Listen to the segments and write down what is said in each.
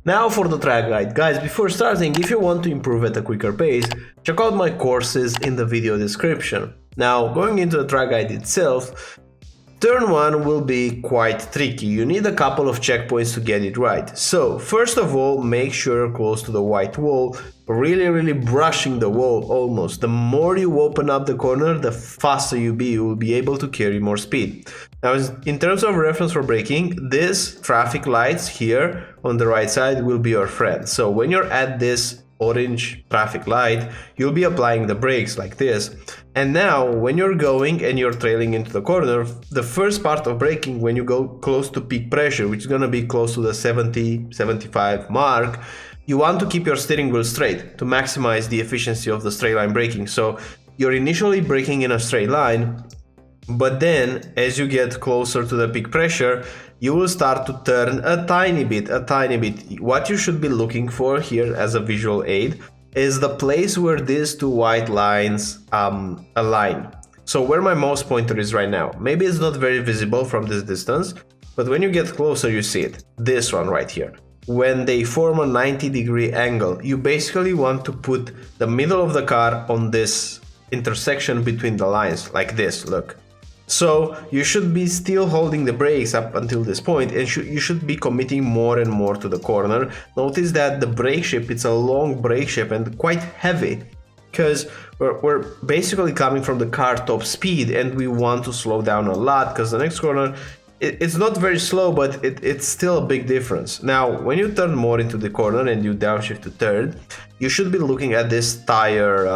Now for the track guide. Guys, before starting, if you want to improve at a quicker pace, check out my courses in the video description. Now, going into the track guide itself, turn 1 will be quite tricky. You need a couple of checkpoints to get it right. So, first of all, make sure you're close to the white wall, really brushing the wall almost. The more you open up the corner, the faster you will be able to carry more speed. Now, in terms of reference for braking, this traffic lights here on the right side will be your friend. So when you're at this orange traffic light, you'll be applying the brakes like this. And now when you're going and you're trailing into the corner, the first part of braking, when you go close to peak pressure, which is going to be close to the 70-75 mark, you want to keep your steering wheel straight to maximize the efficiency of the straight line braking. So you're initially braking in a straight line, but then as you get closer to the peak pressure, you will start to turn a tiny bit. What you should be looking for here as a visual aid is the place where these two white lines align. So where my mouse pointer is right now. Maybe it's not very visible from this distance, but when you get closer, you see it. This one right here. When they form a 90-degree angle, you basically want to put the middle of the car on this intersection between the lines, like this, look. So you should be still holding the brakes up until this point, and you should be committing more and more to the corner. Notice that the brake shape, it's a long brake shape and quite heavy, because we're basically coming from the car top speed and we want to slow down a lot, because the next corner, it's not very slow, but it's still a big difference. Now, when you turn more into the corner and you downshift to third, you should be looking at this tire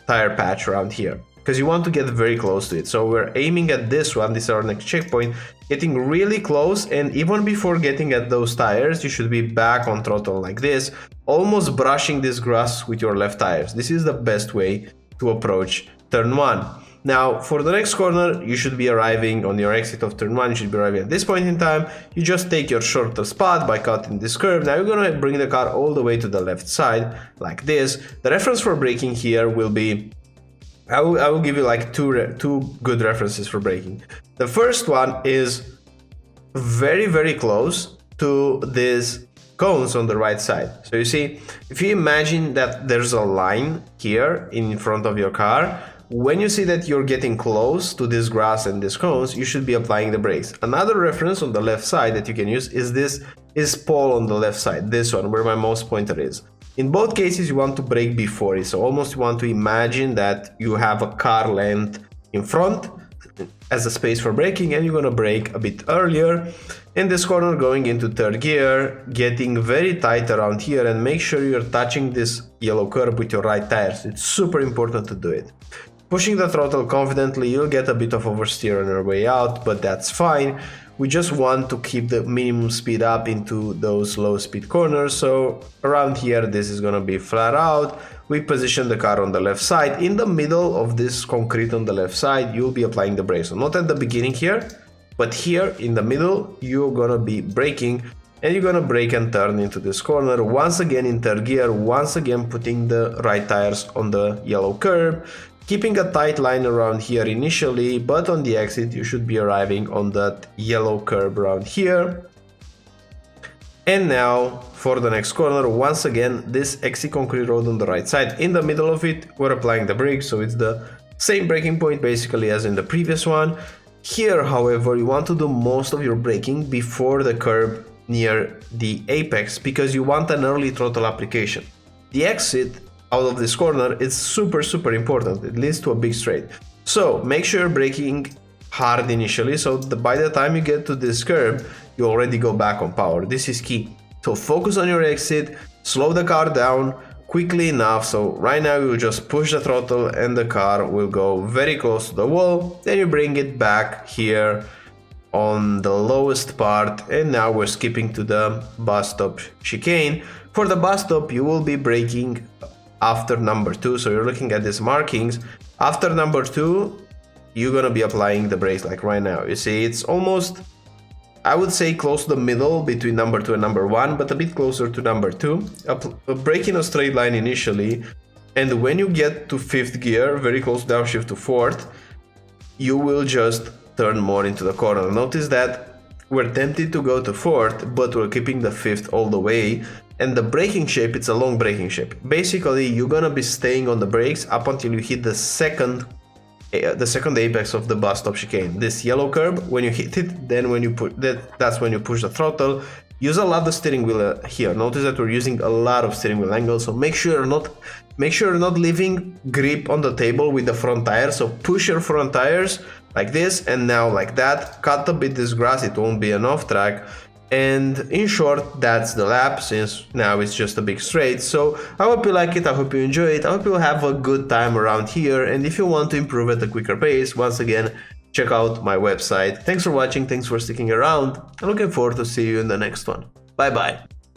patch around here, because you want to get very close to it. So we're aiming at this one, this is our next checkpoint, getting really close, and even before getting at those tires, you should be back on throttle like this, almost brushing this grass with your left tires. This is the best way to approach turn 1. Now, for the next corner, you should be arriving on your exit of turn 1, you should be arriving at this point in time. You just take your shorter spot by cutting this curve. Now you're gonna bring the car all the way to the left side, like this. The reference for braking here will be, I will give you like two good references for braking. The first one is very close to these cones on the right side. So you see, if you imagine that there's a line here in front of your car, when you see that you're getting close to this grass and these cones, you should be applying the brakes. Another reference on the left side that you can use is this pole on the left side, this one where my mouse pointer is. In both cases, you want to brake before it, so almost you want to imagine that you have a car length in front as a space for braking, and you're gonna brake a bit earlier. In this corner, going into third gear, getting very tight around here, and make sure you're touching this yellow curb with your right tires. It's super important to do it. Pushing the throttle confidently, you'll get a bit of oversteer on your way out, but that's fine. We just want to keep the minimum speed up into those low speed corners. So around here, this is gonna be flat out. We position the car on the left side. In the middle of this concrete on the left side, you'll be applying the brakes. So not at the beginning here, but here in the middle, you're gonna be braking, and you're gonna brake and turn into this corner. Once again in third gear, once again putting the right tires on the yellow curb. Keeping a tight line around here initially, but on the exit you should be arriving on that yellow curb around here. And now for the next corner, once again this exit concrete road on the right side. In the middle of it, we're applying the brakes, so it's the same braking point basically as in the previous one. Here, however, you want to do most of your braking before the curb near the apex, because you want an early throttle application. The exit out of this corner is super important. It leads to a big straight. So make sure you're braking hard initially, so by the time you get to this curb, you already go back on power. This is key. So focus on your exit, slow the car down quickly enough. So right now you just push the throttle and the car will go very close to the wall. Then you bring it back here on the lowest part, and now we're skipping to the bus stop chicane. For the bus stop, you will be braking after number 2, so you're looking at these markings. After number 2, you're gonna be applying the brakes like right now. You see, it's almost, I would say, close to the middle between number 2 and number 1, but a bit closer to number 2. Brake in a straight line initially, and when you get to 5th gear, very close downshift to 4th, you will just turn more into the corner. Notice that we're tempted to go to 4th, but we're keeping the 5th all the way, And the braking shape, it's a long braking shape. Basically, you're gonna be staying on the brakes up until you hit the second apex of the bus stop chicane. This yellow curb, when you hit it, then when you put that's when you push the throttle. Use a lot of steering wheel here. Notice that we're using a lot of steering wheel angle, so make sure you're not leaving grip on the table with the front tire. So push your front tires like this, and now like that. Cut a bit this grass, it won't be an off track. And in short, that's the lap, since now it's just a big straight. So I hope you like it, I hope you enjoy it, I hope you'll have a good time around here. And if you want to improve at a quicker pace, once again, check out my website. Thanks for watching, thanks for sticking around. I'm looking forward to see you in the next one. Bye bye.